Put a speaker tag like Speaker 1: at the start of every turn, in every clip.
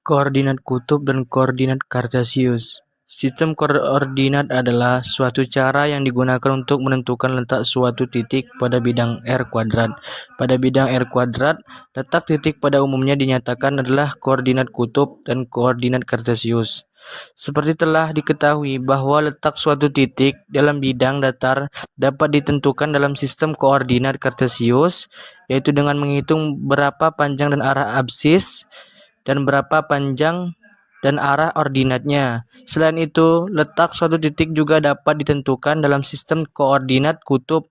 Speaker 1: Koordinat kutub dan koordinat kartesius. Sistem koordinat adalah suatu cara yang digunakan untuk menentukan letak suatu titik pada bidang R kuadrat. Pada bidang R kuadrat, letak titik pada umumnya dinyatakan adalah koordinat kutub dan koordinat kartesius. Seperti telah diketahui bahwa letak suatu titik dalam bidang datar dapat ditentukan dalam sistem koordinat kartesius, yaitu dengan menghitung berapa panjang dan arah absis dan berapa panjang dan arah ordinatnya. Selain itu, letak suatu titik juga dapat ditentukan dalam sistem koordinat kutub.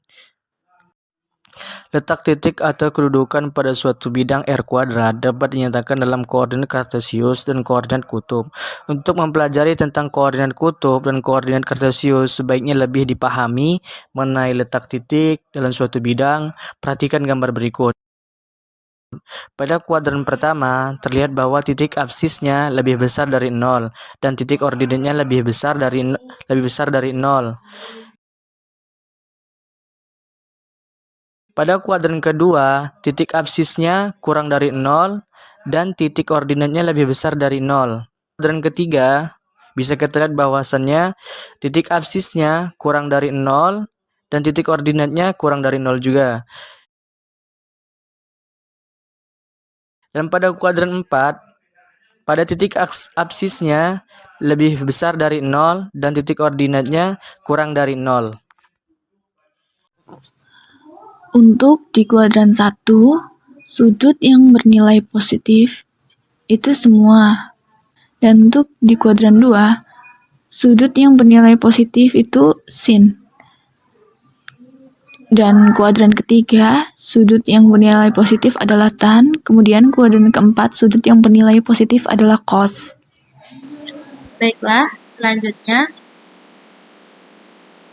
Speaker 1: Letak titik atau kedudukan pada suatu bidang R kuadrat dapat dinyatakan dalam koordinat kartesius dan koordinat kutub. Untuk mempelajari tentang koordinat kutub dan koordinat kartesius, sebaiknya lebih dipahami mengenai letak titik dalam suatu bidang. Perhatikan gambar berikut. Pada kuadran pertama, terlihat bahwa titik absisnya lebih besar dari 0 dan titik ordinatnya lebih besar dari 0. Pada kuadran kedua, titik absisnya kurang dari 0 dan titik ordinatnya lebih besar dari 0. Kuadran ketiga, bisa kita lihat bahwasannya titik absisnya kurang dari 0 dan titik ordinatnya kurang dari 0 juga. Dan pada kuadran 4, pada titik absisnya lebih besar dari 0 dan titik ordinatnya kurang dari 0.
Speaker 2: Untuk di kuadran 1, sudut yang bernilai positif itu semua. Dan untuk di kuadran 2, sudut yang bernilai positif itu sin. Dan kuadran ketiga, sudut yang bernilai positif adalah tan. Kemudian kuadran keempat, sudut yang bernilai positif adalah cos.
Speaker 3: Baiklah, selanjutnya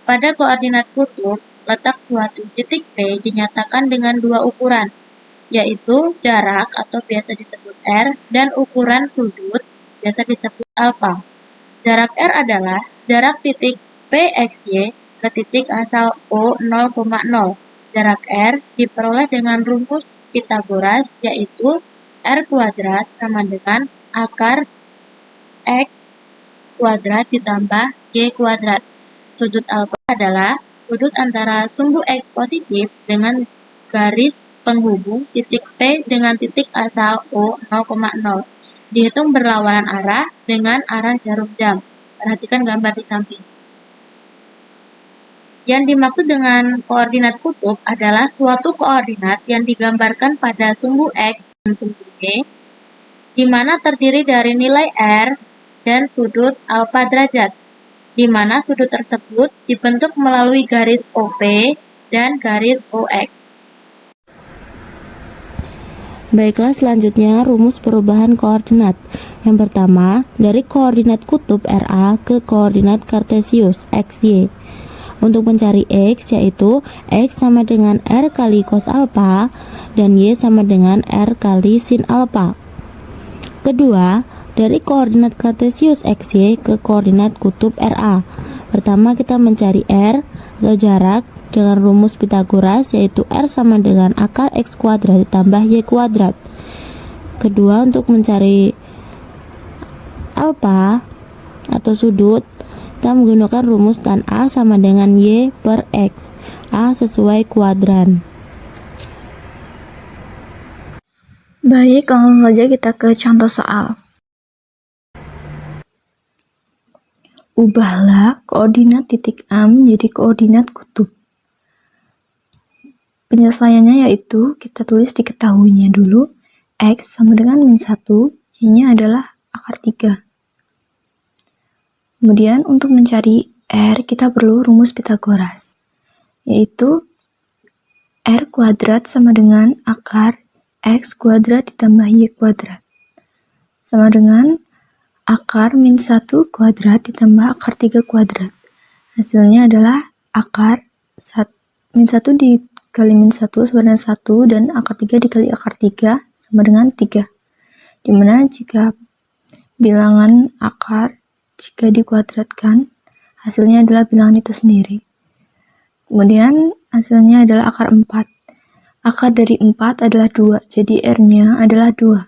Speaker 3: pada koordinat kutub, letak suatu titik P dinyatakan dengan dua ukuran, yaitu jarak atau biasa disebut R dan ukuran sudut biasa disebut alfa. Jarak R adalah jarak titik PXY ke titik asal O 0,0. Jarak R diperoleh dengan rumus Pythagoras, yaitu R kuadrat sama dengan akar X kuadrat ditambah Y kuadrat. Sudut alfa adalah sudut antara sumbu X positif dengan garis penghubung titik P dengan titik asal O 0,0. Dihitung berlawanan arah dengan arah jarum jam. Perhatikan gambar di samping. Yang dimaksud dengan koordinat kutub adalah suatu koordinat yang digambarkan pada sumbu X dan sumbu Y, di mana terdiri dari nilai R dan sudut alfa derajat, di mana sudut tersebut dibentuk melalui garis OP dan garis OX.
Speaker 4: Baiklah, selanjutnya rumus perubahan koordinat. Yang pertama, dari koordinat kutub RA ke koordinat kartesius XY. Untuk mencari X, yaitu X sama dengan R kali cos alpha dan Y sama dengan R kali sin alpha. Kedua, dari koordinat kartesius XY ke koordinat kutub RA. Pertama, kita mencari R atau jarak dengan rumus Pythagoras, yaitu R sama dengan akar X kuadrat ditambah Y kuadrat. Kedua, untuk mencari alpha atau sudut, kita menggunakan rumus tan A sama dengan Y per X, A sesuai kuadran.
Speaker 2: Baik, langsung saja kita ke contoh soal. Ubahlah koordinat titik A menjadi koordinat kutub. Penyelesaiannya yaitu kita tulis diketahuinya dulu. X sama dengan min 1, Y-nya adalah akar 3. Kemudian untuk mencari R, kita perlu rumus Pythagoras, yaitu R kuadrat sama dengan akar X kuadrat ditambah Y kuadrat, sama dengan akar min 1 kuadrat ditambah akar 3 kuadrat. Hasilnya adalah akar min 1 dikali min 1 sama dengan 1 dan akar 3 dikali akar 3 sama dengan 3. Dimana jika bilangan akar jika dikuadratkan, hasilnya adalah bilangan itu sendiri. Kemudian hasilnya adalah akar 4. Akar dari 4 adalah 2, jadi R-nya adalah 2.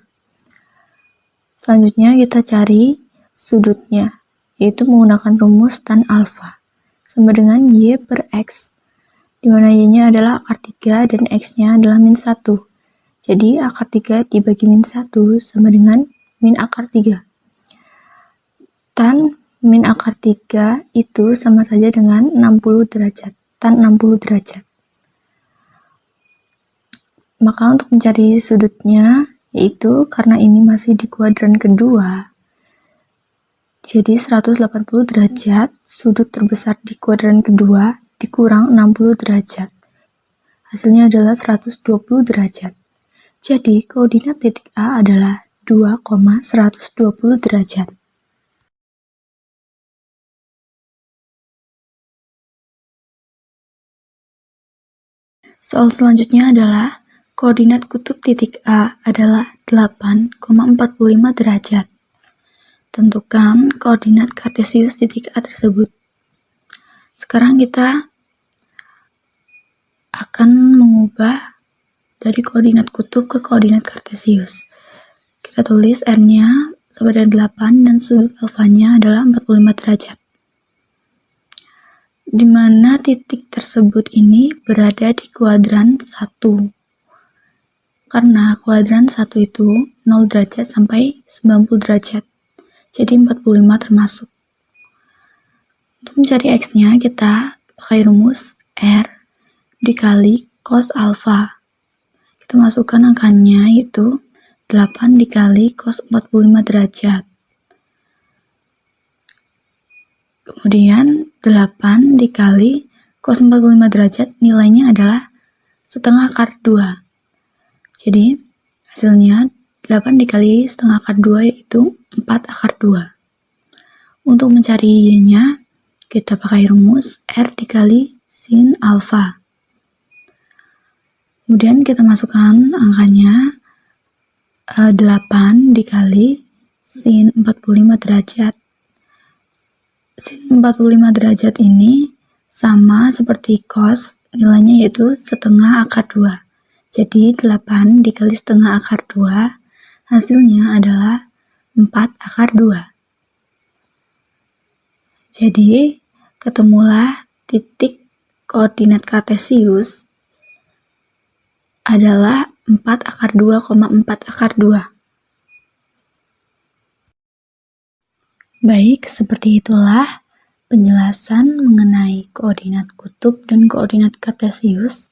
Speaker 2: Selanjutnya kita cari sudutnya, yaitu menggunakan rumus tan alfa sama dengan y per x, di mana y-nya adalah akar 3 dan x-nya adalah min 1. Jadi akar 3 dibagi min 1 sama dengan min akar 3. Tan min akar 3 itu sama saja dengan 60 derajat, tan 60 derajat. Maka untuk mencari sudutnya, yaitu karena ini masih di kuadran kedua, jadi 180 derajat, sudut terbesar di kuadran kedua dikurang 60 derajat. Hasilnya adalah 120 derajat. Jadi koordinat titik A adalah 2,120 derajat. Soal selanjutnya adalah koordinat kutub titik A adalah 8,45 derajat. Tentukan koordinat kartesius titik A tersebut. Sekarang kita akan mengubah dari koordinat kutub ke koordinat kartesius. Kita tulis R-nya sama dengan 8 dan sudut alfanya adalah 45 derajat. Di mana titik tersebut ini berada di kuadran 1. Karena kuadran 1 itu 0 derajat sampai 90 derajat. Jadi 45 termasuk. Untuk mencari x-nya kita pakai rumus R dikali cos alfa. Kita masukkan angkanya yaitu 8 dikali cos 45 derajat. Kemudian 8 dikali cos 45 derajat nilainya adalah setengah akar 2. Jadi hasilnya 8 dikali setengah akar 2 yaitu 4 akar 2. Untuk mencari y-nya, kita pakai rumus R dikali sin alfa. Kemudian kita masukkan angkanya 8 dikali sin 45 derajat. Sin 45 derajat ini sama seperti cos, nilainya yaitu setengah akar 2. Jadi 8 dikali setengah akar 2, hasilnya adalah 4 akar 2. Jadi, ketemulah titik koordinat kartesius adalah 4 akar 2,4 akar 2. Baik, seperti itulah penjelasan mengenai koordinat kutub dan koordinat kartesius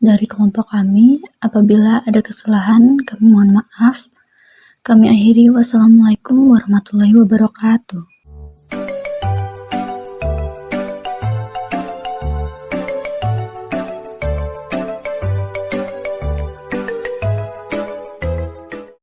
Speaker 2: dari kelompok kami. Apabila ada kesalahan, kami mohon maaf. Kami akhiri, wassalamualaikum warahmatullahi wabarakatuh.